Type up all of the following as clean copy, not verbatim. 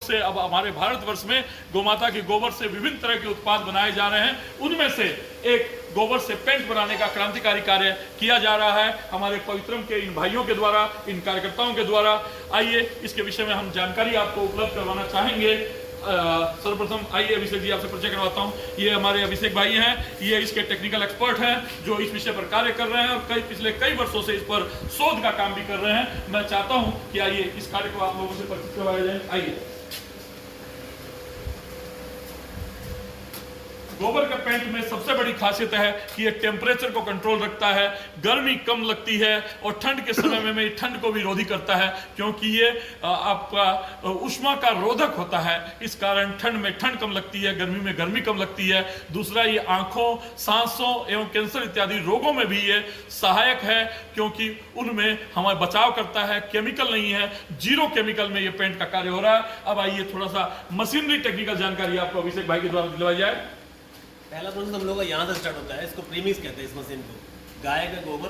से अब हमारे भारतवर्ष में गोमाता के गोबर से विभिन्न तरह के उत्पाद बनाए जा रहे हैं। उनमें से एक गोबर से पेंट बनाने का क्रांतिकारी कार्य किया जा रहा है हमारे पवित्रम के इन भाइयों के द्वारा, इन कार्यकर्ताओं के द्वारा। आइए इसके विषय में हम जानकारी आपको उपलब्ध करवाना चाहेंगे। सर्वप्रथम आइए अभिषेक जी आपसे परिचय करवाता हूं। ये हमारे अभिषेक भाई हैं, ये इसके टेक्निकल एक्सपर्ट हैं जो इस विषय पर कार्य कर रहे हैं और पिछले कई वर्षों से इस पर शोध का काम भी कर रहे हैं। मैं चाहता हूं कि आइए इस कार्य को आप लोगों से परिचित करवाया जाए। आइए। गोबर के पेंट में सबसे बड़ी खासियत है कि ये टेम्परेचर को कंट्रोल रखता है, गर्मी कम लगती है और ठंड के समय में ठंड को विरोधी करता है, क्योंकि ये आपका ऊष्मा का रोधक होता है। इस कारण ठंड में ठंड कम लगती है, गर्मी में गर्मी कम लगती है। दूसरा, ये आंखों, सांसों एवं कैंसर इत्यादि रोगों में भी ये सहायक है, क्योंकि उनमें हमारा बचाव करता है। केमिकल नहीं है, जीरो केमिकल में ये पेंट का कार्य हो रहा है। अब आइए थोड़ा सा मशीनरी टेक्निकल जानकारी आपको अभिषेक भाई के द्वारा दिलवाई जाए। पहला प्रोसेस हम लोग का यहाँ से स्टार्ट होता है। इसको प्रीमिक्स कहते हैं इस मशीन को। गाय का गोबर,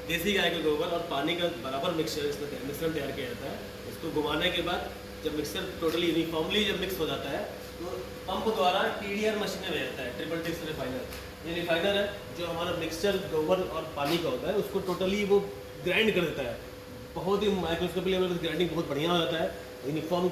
देसी गाय का गोबर और पानी का बराबर मिक्सचर इसमें मिश्रण तैयार किया जाता है। इसको घुमाने के बाद जब मिक्सचर टोटली यूनिफॉर्मली जब मिक्स हो जाता है तो पंप द्वारा TDR मशीन में जाता है, ट्रिपल डिस्क रिफाइनर। ये रिफाइनर है जो हमारा मिक्सचर गोबर और पानी का होता है, उसको टोटली वो ग्राइंड कर देता है। बहुत ही माइक्रोस्कोपिक लेवल ग्राइंडिंग बहुत बढ़िया हो जाता है। यूनिफॉर्म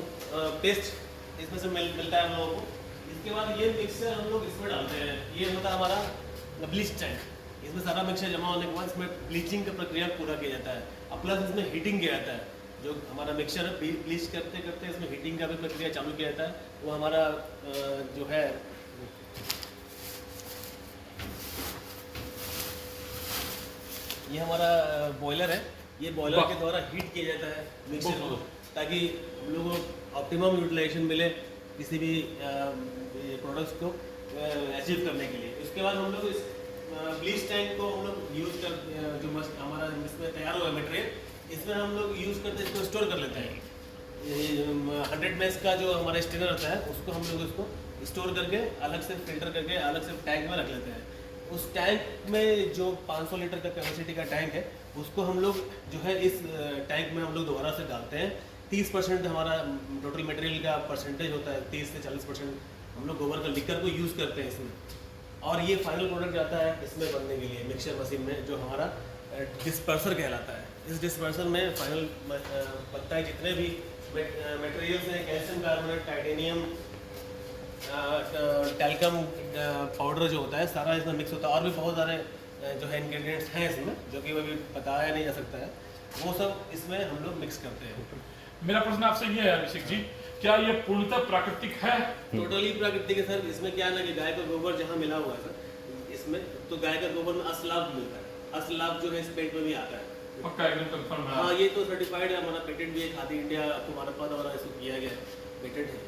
पेस्ट इसमें से मिलता है हम लोगों को। इसके बाद ये मिक्सचर हम लोग इसमें डालते हैं। ये होता है हमारा ब्लीच टैंक। इसमें सारा मिक्सचर जमा होने के बाद इसमें ब्लीचिंग का प्रक्रिया पूरा किया जाता है। अब प्लस इसमें हीटिंग किया जाता है। जो हमारा मिक्सचर है ब्लीच करते करते इसमें हीटिंग का भी प्रक्रिया चालू किया जाता है। वो हमारा जो है ये हमारा बॉयलर है। ये बॉयलर के द्वारा हीट किया जाता है मिक्सचर को, ताकि हम लोगों को ऑप्टिमम यूटिलाइजेशन मिले किसी भी प्रोडक्ट्स को अचीव करने के लिए। उसके बाद हम लोग इस ब्लीच टैंक को हम लोग यूज़ कर जो हमारा इसमें तैयार हुआ मटेरियल, इसमें हम लोग यूज़ करते इसको स्टोर कर लेते हैं। 100 मेस का जो हमारा स्टेनर होता है उसको हम लोग इसको स्टोर करके अलग से फिल्टर करके अलग से टैंक में रख लेते हैं। उस टैंक में जो 500 लीटर का कैपेसिटी का टैंक है उसको हम लोग जो है इस टैंक में हम लोग दोबारा से डालते हैं। 30% हमारा टोटल मटेरियल का परसेंटेज होता है, 30 से 40% हम लोग गोबर का लिक्कर को यूज़ करते हैं इसमें। और ये फाइनल प्रोडक्ट जाता है इसमें बनने के लिए मिक्सचर मशीन में, जो हमारा डिस्पर्सर कहलाता है। इस डिस्पर्सर में फाइनल बनता है जितने भी मटेरियल्स हैं, calcium carbonate, titanium, talcum powder जो होता है, सारा इसमें मिक्स होता है। और भी बहुत सारे जो है इंग्रेडिएंट्स हैं इसमें, जो कि अभी बताया नहीं जा सकता है, वो सब इसमें हम लोग मिक्स करते हैं। मेरा प्रश्न आपसे ये है अभिषेक जी, क्या ये पूर्णतः प्राकृतिक है? टोटली प्राकृतिक है सर। इसमें क्या है ना कि गाय का गोबर जहाँ मिला हुआ है सर इसमें, तो गाय का गोबर में असलाब मिलता है। असलाब जो है इस पेंट में भी आता है। पक्का एकदम कंफर्म है? हाँ, ये तो सर्टिफाइड है, हमारा पेटेंट भी है, खादी इंडिया हमारा पद वाला इसको किया गया पेटेंट है।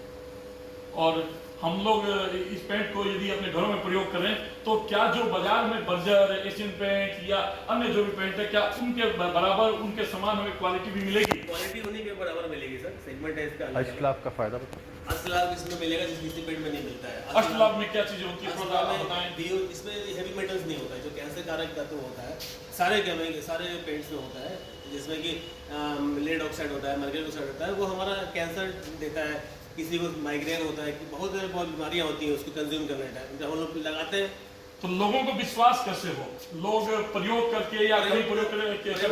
और हम लोग इस पेंट को यदि अपने घरों में प्रयोग करें तो क्या जो बाजार में बर्जर, एशियन पेंट या अन्य जो भी पेंट है, क्या उनके बराबर, उनके समान हमें क्वालिटी भी मिलेगी? क्वालिटी उन्हीं के बराबर मिलेगी सर। सेगमेंट है इसका। अष्टलाभ का फायदा असलाभ इसमें मिलेगा जो किसी पेंट में नहीं मिलता है। अष्टलाभ में क्या चीजें होती है थोड़ा बताएं। इसमें हेवी मेटल्स नहीं होता है, जो कैंसर कारक तत्व होता है सारे पेंट्स में होता है, जिसमें कि लेड ऑक्साइड होता है, मर्क्यूरी ऑक्साइड होता है। वो हमारा कैंसर देता है, किसी को माइग्रेन होता है, कि बहुत बीमारियां होती हैं उसको कंज्यूम करने टाइम जब हम लोग लगाते हैं। तो लोगों को विश्वास कैसे हो? लोग प्रयोग करके या नहीं प्रयोग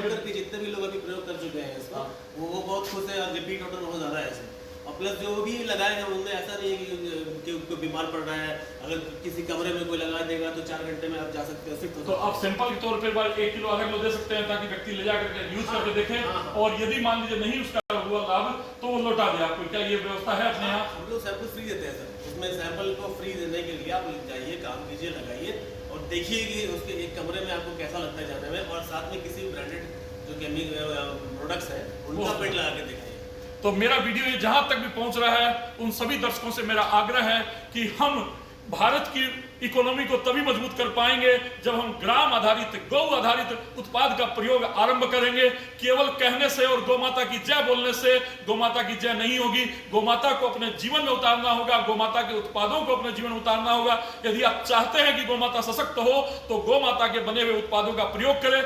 करके जितने भी लोग अभी प्रयोग कर चुके हैं इसका, वो बहुत खुश है और रिपीट ऑर्डर बहुत ज़्यादा है इसमें। और प्लस जो भी लगाए हैं उनमें ऐसा नहीं है कि कोई बीमार पड़ रहा है। अगर किसी कमरे में कोई लगा देगा तो 4 घंटे में आप जा सकते हो। तो आप सैंपल के तौर पर 1 किलो आधा किलो दे सकते हैं, ताकि व्यक्ति ले जाकर यूज करके देखें। और यदि मान लीजिए नहीं उसका हुआ लाभ तो वो लौटा दे आपको। क्या ये व्यवस्था है अपने यहाँ? हम लोग सैंपल फ्री देते हैं सर। उसमें सैंपल को फ्री देने के लिए आप जाइए, काम कीजिए, लगाइए और देखिए कि उसके एक कमरे में आपको कैसा लगता है जाने में। और साथ में किसी ब्रांडेड जो केमिकल प्रोडक्ट्स है उनका पेंट लगा के दिखाइए। तो मेरा वीडियो ये जहां तक भी पहुंच रहा है, उन सभी दर्शकों से मेरा आग्रह है कि हम भारत की इकोनॉमी को तभी मजबूत कर पाएंगे जब हम ग्राम आधारित, गौ आधारित उत्पाद का प्रयोग आरंभ करेंगे। केवल कहने से और गोमाता की जय बोलने से गोमाता की जय नहीं होगी। गोमाता को अपने जीवन में उतारना होगा, गोमाता के उत्पादों को अपने जीवन में उतारना होगा। यदि आप चाहते हैं कि गोमाता सशक्त हो तो गोमाता के बने हुए उत्पादों का प्रयोग करें।